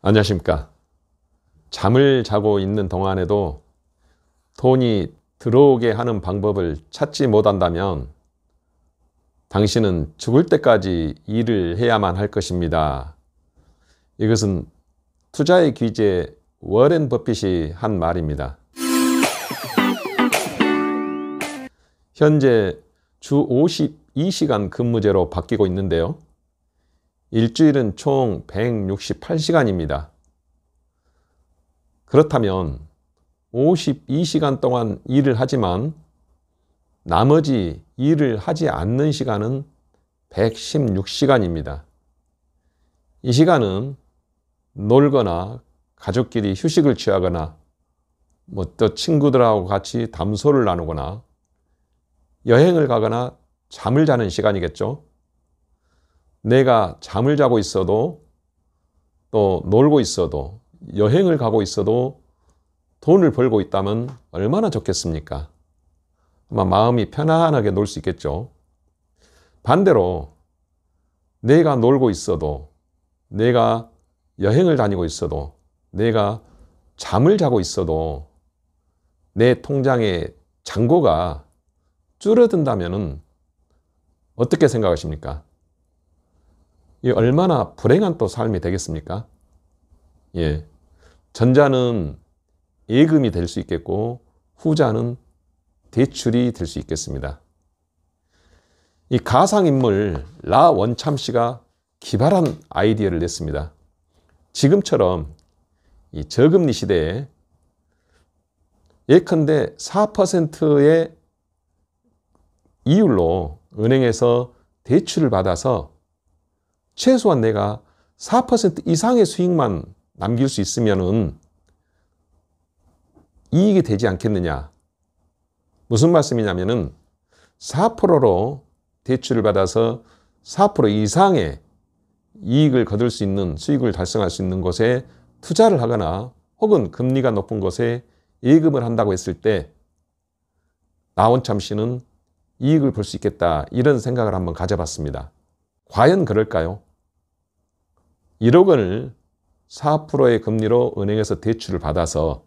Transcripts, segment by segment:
안녕하십니까. 잠을 자고 있는 동안에도 돈이 들어오게 하는 방법을 찾지 못한다면 당신은 죽을 때까지 일을 해야만 할 것입니다. 이것은 투자의 귀재 워렌 버핏이 한 말입니다. 현재 주 52시간 근무제로 바뀌고 있는데요. 일주일은 총 168시간입니다. 그렇다면 52시간 동안 일을 하지만 나머지 일을 하지 않는 시간은 116시간입니다. 이 시간은 놀거나 가족끼리 휴식을 취하거나 또 친구들하고 같이 담소를 나누거나 여행을 가거나 잠을 자는 시간이겠죠. 내가 잠을 자고 있어도 또 놀고 있어도 여행을 가고 있어도 돈을 벌고 있다면 얼마나 좋겠습니까? 아마 마음이 편안하게 놀 수 있겠죠. 반대로 내가 놀고 있어도 내가 여행을 다니고 있어도 내가 잠을 자고 있어도 내 통장의 잔고가 줄어든다면 어떻게 생각하십니까? 이 얼마나 불행한 또 삶이 되겠습니까? 전자는 예금이 될 수 있겠고 후자는 대출이 될 수 있겠습니다. 이 가상인물 라 원참 씨가 기발한 아이디어를 냈습니다. 지금처럼 이 저금리 시대에 예컨대 4%의 이율로 은행에서 대출을 받아서 최소한 내가 4% 이상의 수익만 남길 수 있으면은 이익이 되지 않겠느냐. 무슨 말씀이냐면은 4%로 대출을 받아서 4% 이상의 이익을 거둘 수 있는 수익을 달성할 수 있는 곳에 투자를 하거나 혹은 금리가 높은 곳에 예금을 한다고 했을 때 나원참 씨는 이익을 볼 수 있겠다 이런 생각을 한번 가져봤습니다. 과연 그럴까요? 1억 원을 4%의 금리로 은행에서 대출을 받아서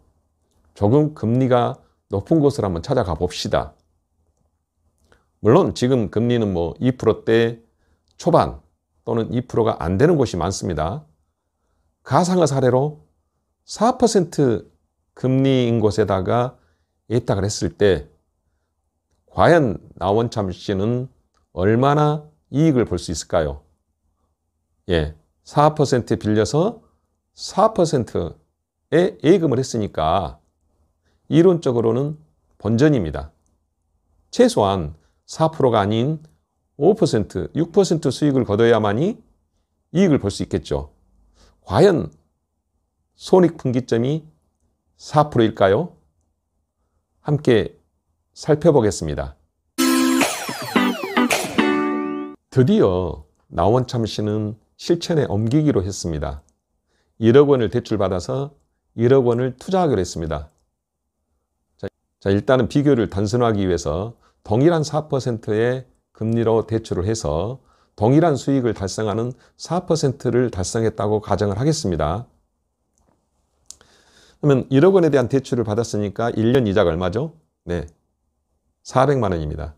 조금 금리가 높은 곳을 한번 찾아가 봅시다. 물론 지금 금리는 2%대 초반 또는 2%가 안 되는 곳이 많습니다. 가상의 사례로 4% 금리인 곳에다가 예탁을 했을 때 과연 나원참 씨는 얼마나 이익을 볼 수 있을까요? 4% 빌려서 4%의 예금을 했으니까 이론적으로는 본전입니다. 최소한 4%가 아닌 5%, 6% 수익을 거둬야만이 이익을 볼 수 있겠죠. 과연 손익분기점이 4%일까요? 함께 살펴보겠습니다. 드디어 나원참 씨는 실천에 옮기기로 했습니다. 1억 원을 대출받아서 1억 원을 투자하기로 했습니다. 자, 일단은 비교를 단순화하기 위해서 동일한 4%의 금리로 대출을 해서 동일한 수익을 달성하는 4%를 달성했다고 가정을 하겠습니다. 그러면 1억 원에 대한 대출을 받았으니까 1년 이자가 얼마죠? 400만 원입니다.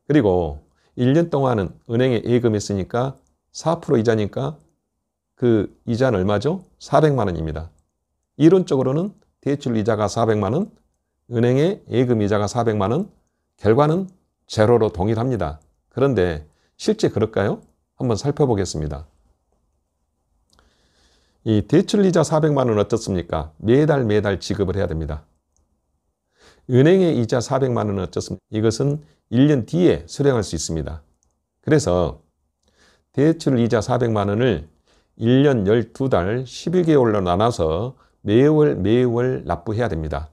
그리고 1년 동안은 은행에 예금했으니까 4% 이자니까 그 이자는 얼마죠? 400만 원입니다. 이론적으로는 대출 이자가 400만 원, 은행의 예금 이자가 400만 원, 결과는 제로로 동일합니다. 그런데 실제 그럴까요? 한번 살펴보겠습니다. 이 대출 이자 400만 원은 어떻습니까? 매달 지급을 해야 됩니다. 은행의 이자 400만 원은 어떻습니까? 이것은 1년 뒤에 수령할 수 있습니다. 그래서 대출 이자 400만 원을 1년 12달 11개월로 나눠서 매월 납부해야 됩니다.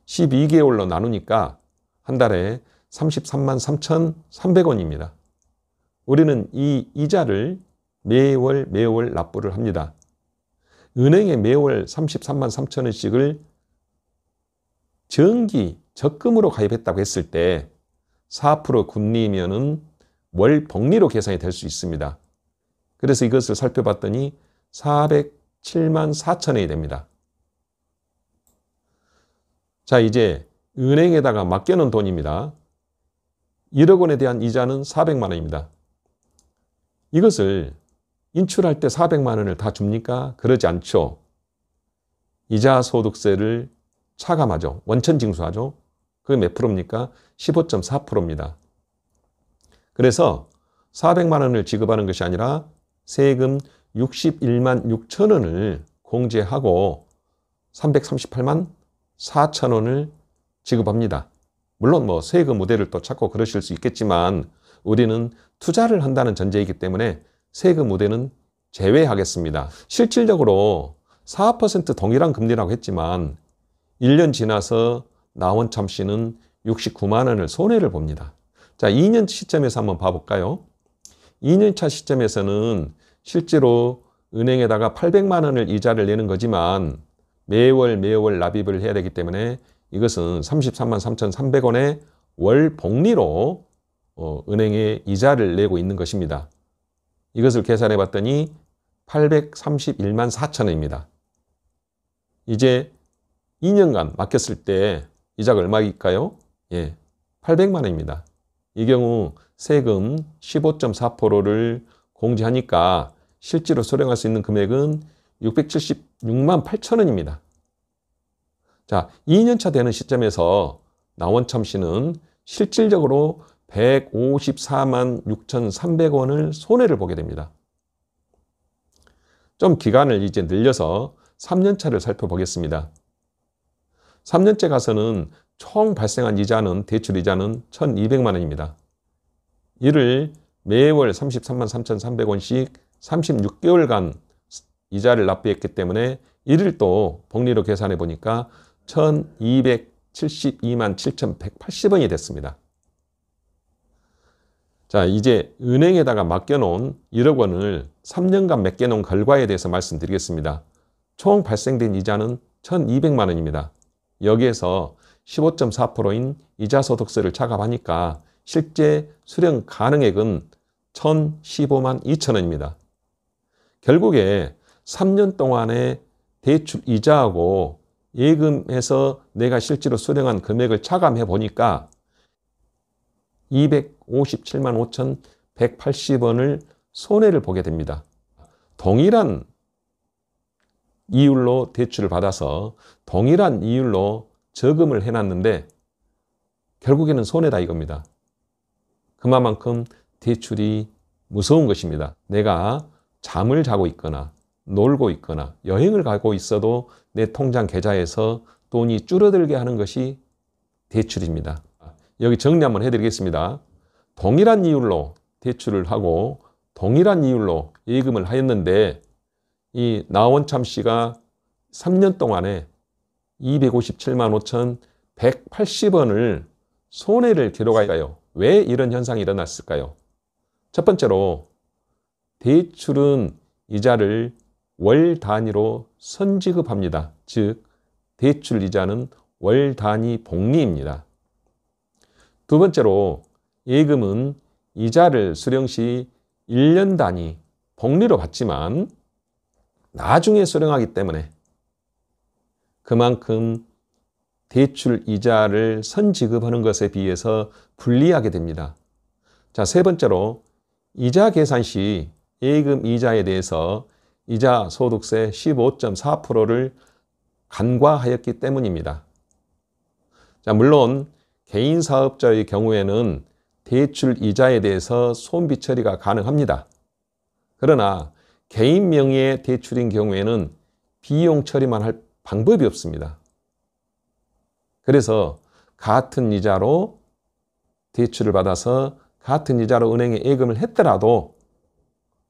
12개월로 나누니까 한 달에 33만 3,300원입니다. 우리는 이 이자를 매월 납부를 합니다. 은행에 매월 33만 3천원씩을 정기 적금으로 가입했다고 했을 때 4% 금리면은 월 복리로 계산이 될 수 있습니다. 그래서 이것을 살펴봤더니 7만 4천원이 됩니다. 자, 이제 은행에다가 맡겨놓은 돈입니다. 1억 원에 대한 이자는 400만 원입니다. 이것을 인출할 때 400만 원을 다 줍니까? 그러지 않죠. 이자 소득세를 차감하죠. 원천 징수하죠. 그게 몇 프로입니까? 15.4%입니다. 그래서 400만 원을 지급하는 것이 아니라 세금 61만 6천 원을 공제하고 338만 4천 원을 지급합니다. 물론 뭐 세금 우대를 또 찾고 그러실 수 있겠지만 우리는 투자를 한다는 전제이기 때문에 세금 우대는 제외하겠습니다. 실질적으로 4% 동일한 금리라고 했지만 1년 지나서 나원참 씨는 69만 원을 손해를 봅니다. 자, 2년 시점에서 한번 봐볼까요? 2년차 시점에서는 실제로 은행에다가 800만 원을 이자를 내는 거지만 매월 납입을 해야 되기 때문에 이것은 33만 3,300원의 월 복리로 은행에 이자를 내고 있는 것입니다. 이것을 계산해 봤더니 831만 4천원입니다. 이제 2년간 맡겼을 때 이자가 얼마일까요? 예, 800만 원입니다. 이 경우 세금 15.4%를 공제하니까 실제로 수령할 수 있는 금액은 676만 8천 원입니다. 자, 2년차 되는 시점에서 나원참 씨는 실질적으로 154만 6,300원을 손해를 보게 됩니다. 좀 기간을 이제 늘려서 3년차를 살펴보겠습니다. 3년째 가서는 총 발생한 이자는 대출 이자는 1,200만 원입니다. 이를 매월 33만 3,300원씩 36개월간 이자를 납부했기 때문에 이를 또 복리로 계산해 보니까 1,272만 7,180원이 됐습니다. 자, 이제 은행에다가 맡겨놓은 1억 원을 3년간 맡겨놓은 결과에 대해서 말씀드리겠습니다. 총 발생된 이자는 1,200만 원입니다. 여기에서 15.4%인 이자소득세를 차감하니까 실제 수령 가능액은 1,015만 2천 원입니다. 결국에 3년 동안의 대출 이자하고 예금에서 내가 실제로 수령한 금액을 차감해 보니까 257만 5,180원을 손해를 보게 됩니다. 동일한 이율로 대출을 받아서 동일한 이율로 저금을 해놨는데 결국에는 손해다 이겁니다. 그만큼 대출이 무서운 것입니다. 내가 잠을 자고 있거나 놀고 있거나 여행을 가고 있어도 내 통장 계좌에서 돈이 줄어들게 하는 것이 대출입니다. 여기 정리 한번 해드리겠습니다. 동일한 이율로 대출을 하고 동일한 이율로 예금을 하였는데 이 나원참 씨가 3년 동안에 257만 5,180원을 손해를 기록하여요. 왜 이런 현상이 일어났을까요? 첫 번째로 대출은 이자를 월 단위로 선지급합니다. 즉 대출 이자는 월 단위 복리입니다. 두 번째로 예금은 이자를 수령 시 1년 단위 복리로 받지만 나중에 수령하기 때문에 그만큼 대출 이자를 선지급하는 것에 비해서 불리하게 됩니다. 자, 세 번째로 이자 계산 시 예금 이자에 대해서 이자 소득세 15.4%를 간과하였기 때문입니다. 자, 물론 개인 사업자의 경우에는 대출 이자에 대해서 손비 처리가 가능합니다. 그러나 개인 명의의 대출인 경우에는 비용 처리만 할 방법이 없습니다. 그래서 같은 이자로 대출을 받아서 같은 이자로 은행에 예금을 했더라도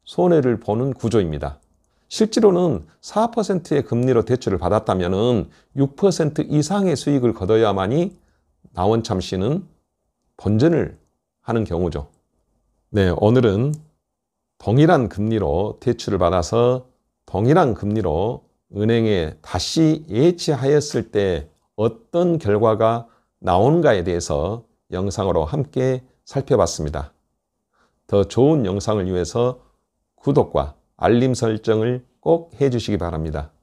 손해를 보는 구조입니다. 실제로는 4%의 금리로 대출을 받았다면 6% 이상의 수익을 거둬야만이 나원참 씨는 본전을 하는 경우죠. 네, 오늘은 동일한 금리로 대출을 받아서 동일한 금리로 은행에 다시 예치하였을 때 어떤 결과가 나오는가에 대해서 영상으로 함께 살펴봤습니다. 더 좋은 영상을 위해서 구독과 알림 설정을 꼭 꼭 해주시기 바랍니다.